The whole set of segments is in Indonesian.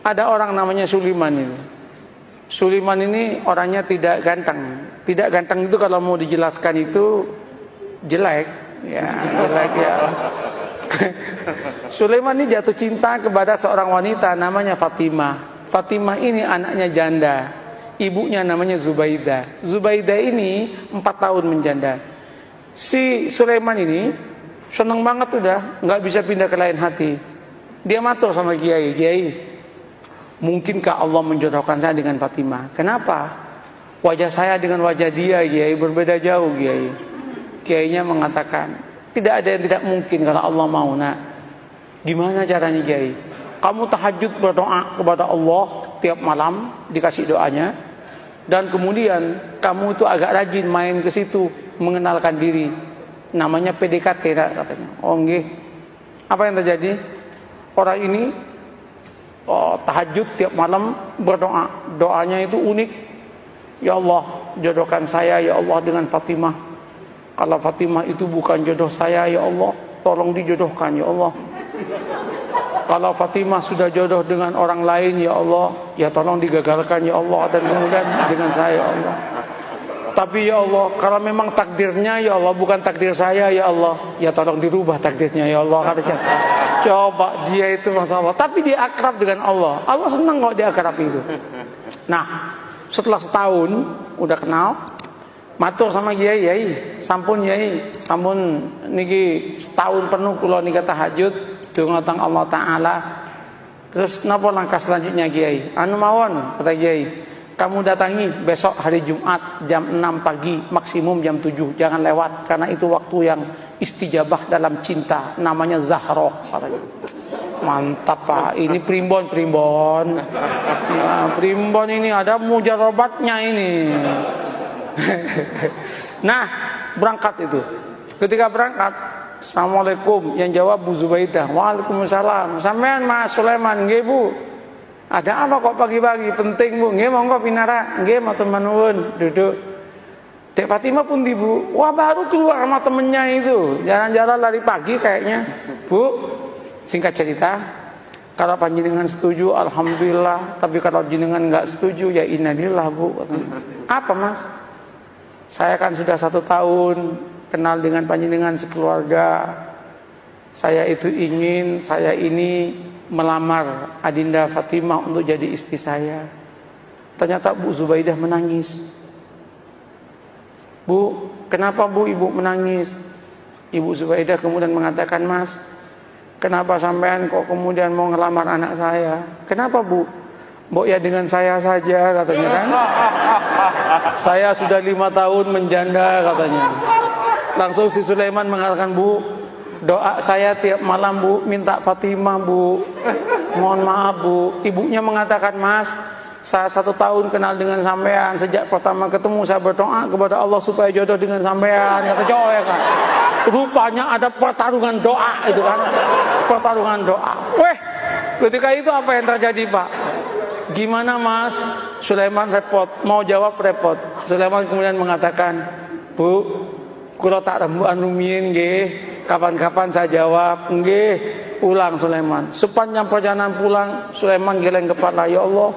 Ada orang namanya Sulaiman ini. Sulaiman ini orangnya tidak ganteng. Tidak ganteng itu kalau mau dijelaskan itu jelek, ya jelek ya. Sulaiman ini jatuh cinta kepada seorang wanita namanya Fatimah. Fatimah ini anaknya janda. Ibunya namanya Zubaidah. Zubaidah ini 4 tahun menjanda. Si Sulaiman ini seneng banget udah, nggak bisa pindah ke lain hati. Dia matur sama Kiai, Kiai, mungkinkah Allah menjodohkan saya dengan Fatimah? Kenapa? Wajah saya dengan wajah dia, Kiai, berbeda jauh, Kiai. Kiainya mengatakan, tidak ada yang tidak mungkin kalau Allah mau, nak. Gimana caranya, Kiai? Kamu tahajud berdoa kepada Allah tiap malam, dikasih doanya. Dan kemudian kamu itu agak rajin main ke situ, mengenalkan diri. Namanya PDKT, katanya. Oh, nggih. Apa yang terjadi? Orang ini tahajud tiap malam berdoa. Doanya itu unik. Ya Allah, jodohkan saya ya Allah dengan Fatimah. Kalau Fatimah itu bukan jodoh saya, ya Allah, tolong dijodohkan ya Allah. Kalau Fatimah sudah jodoh dengan orang lain, ya Allah, ya tolong digagalkan ya Allah, dan kemudian dengan saya ya Allah. Tapi ya Allah, kalau memang takdirnya ya Allah bukan takdir saya ya Allah, ya tolong dirubah takdirnya ya Allah, katanya. Coba dia itu masalah, tapi dia akrab dengan Allah. Allah senang kalau dia akrab itu. Nah, setelah setahun udah kenal, matur sama Kiai, Kiai, sampun Kiai, sampun niki setahun penuh kula nika tahajud teng Allah Taala. Terus napa langkah selanjutnya, Kiai? Anu mawon, kata Kiai, kamu datangi besok hari Jumat jam 6 pagi, maksimum jam 7, jangan lewat, karena itu waktu yang istijabah dalam cinta, namanya Zahroh, katanya. Mantap Pak, ini primbon ya, primbon ini ada mujarobatnya ini. Nah, berangkat itu. Ketika berangkat, Assalamualaikum, yang jawab Bu Zubaidah. Waalaikumsalam. Sampean Mas Sulaiman, nggih Bu. Ada apa kok pagi-pagi? Penting Bu. Nggih monggo pinara. Nggih matur nuwun, duduk. Dek Fatimah pun di Bu. Wah, baru keluar sama temennya itu. Jalan-jalan lari pagi kayaknya. Bu, singkat cerita, kalau panjenengan setuju alhamdulillah, tapi kalau jenengan enggak setuju ya innalillah Bu. Apa Mas? Saya kan sudah 1 tahun kenal dengan panjenengan sekeluarga. Saya itu ingin saya ini melamar Adinda Fatimah untuk jadi istri saya. Ternyata Bu Zubaidah menangis. Bu, kenapa Bu Ibu menangis? Ibu Zubaidah kemudian mengatakan, Mas, kenapa sampean kok kemudian mau ngelamar anak saya? Kenapa Bu? Mbok ya dengan saya saja, katanya kan. Saya sudah 5 tahun menjanda, katanya. Langsung si Sulaiman mengatakan, Bu, doa saya tiap malam Bu, minta Fatimah Bu. Mohon maaf Bu. Ibunya mengatakan, Mas, saya 1 tahun kenal dengan sampean. Sejak pertama ketemu saya berdoa kepada Allah supaya jodoh dengan sampean. Kata cowok ya kan. Rupanya ada pertarungan doa itu kan. Pertarungan doa. Weh, ketika itu apa yang terjadi Pak? Gimana Mas? Sulaiman repot, mau jawab repot. Sulaiman kemudian mengatakan, Bu, kula tak rembukan rumiyin nggih, kapan-kapan saya jawab. Nggih, pulang Sulaiman. Sepanjang perjalanan pulang, Sulaiman geleng kepala, ya Allah,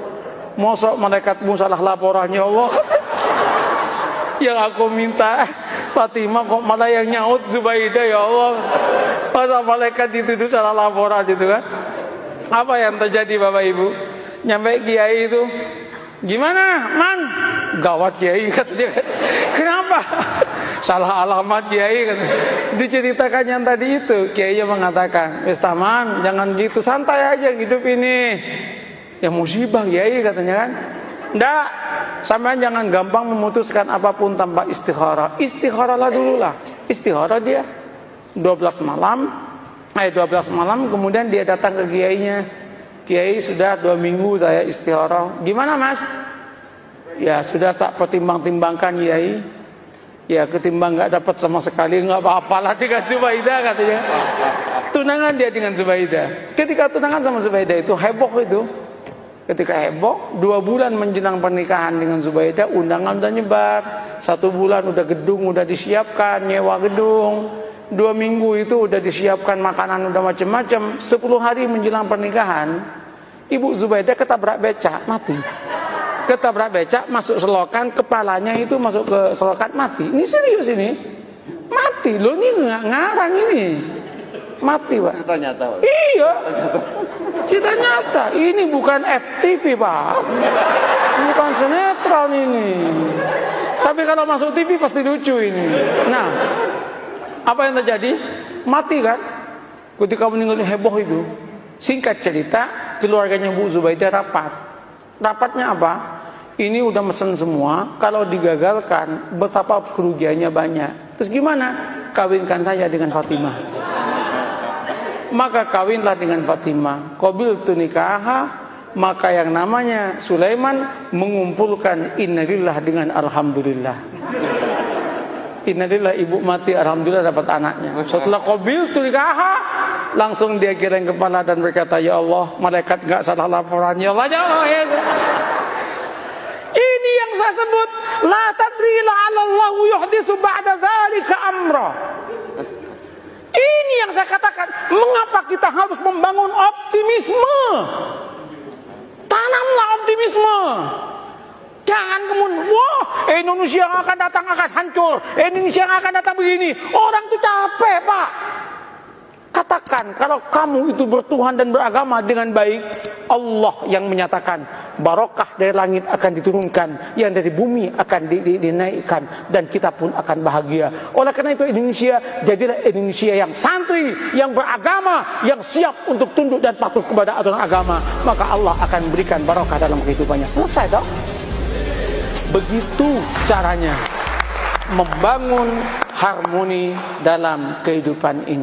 mosok malaikatmu salah laporan ya Allah. Yang aku minta Fatimah kok malah yang nyaut Zubaidah ya Allah. Masa malaikat dituduh salah laporan gitu kan? Apa yang terjadi Bapak Ibu? Nyampe Kiai itu, gimana Man? Gawat Kiai katanya. Kenapa? Salah alamat Kiai katanya. Diceritakan yang tadi itu, Kiai mengatakan, wis taman, jangan gitu, santai aja hidup ini. Ya musibah Kiai katanya kan. Nggak, sampean jangan gampang memutuskan apapun tanpa istikharah. Istikharahlah dulu lah. Istikharah dia 12 malam kemudian dia datang ke kiainya. Kiai, sudah 2 minggu saya istikharah. Gimana Mas? Ya sudah tak pertimbang-timbangkan Kiai. Ya ketimbang nggak dapat sama sekali, nggak apa-apalah dengan Zubaidah katanya. Tunangan dia dengan Zubaidah. Ketika tunangan sama Zubaidah itu heboh itu. Ketika heboh, 2 bulan menjelang pernikahan dengan Zubaidah, undangan udah nyebar. 1 bulan udah gedung udah disiapkan, nyewa gedung. 2 minggu itu udah disiapkan makanan udah macam-macam. 10 hari menjelang pernikahan, Ibu Zubaidah ketabrak becak, mati. Ketabrak becak, masuk selokan, kepalanya itu masuk ke selokan, mati. Ini serius ini. Mati, loh ini nggak ngarang ini. Mati, Pak. Cerita nyata, Pak. Iya. Cerita nyata. Ini bukan FTV, Pak. Bukan sinetron ini. Tapi kalau masuk TV pasti lucu ini. Nah, apa yang terjadi? Mati kan? Ketika meninggalnya heboh itu. Singkat cerita, keluarganya Bu Zubaidah rapat. Rapatnya apa? Ini udah mesen semua. Kalau digagalkan, betapa kerugiannya banyak. Terus gimana? Kawinkan saya dengan Fatimah. Maka kawinlah dengan Fatimah. Qabiltu nikaha. Maka yang namanya Sulaiman mengumpulkan innalillah dengan alhamdulillah. Innalillah, ibu mati, alhamdulillah dapat anaknya. Setelah qabiltu nikaha, langsung dia giring kepala dan berkata, ya Allah, malaikat gak salah laporan. Ya Allah, ya Allah. Ini yang saya sebut, la tadri la'alallahu yuhdisu ba'da dzalika amra. Ini yang saya katakan, mengapa kita harus membangun optimisme? Tanamlah optimisme. Jangan kemudian, wah, Indonesia yang akan datang akan hancur, Indonesia yang akan datang begini. Orang itu capek, Pak. Katakan, kalau kamu itu bertuhan dan beragama dengan baik, Allah yang menyatakan barokah dari langit akan diturunkan, yang dari bumi akan dinaikkan, dan kita pun akan bahagia. Oleh karena itu Indonesia jadilah Indonesia yang santri, yang beragama, yang siap untuk tunduk dan patuh kepada aturan agama. Maka Allah akan berikan barokah dalam kehidupannya. Selesai dong. Begitu caranya membangun harmoni dalam kehidupan ini.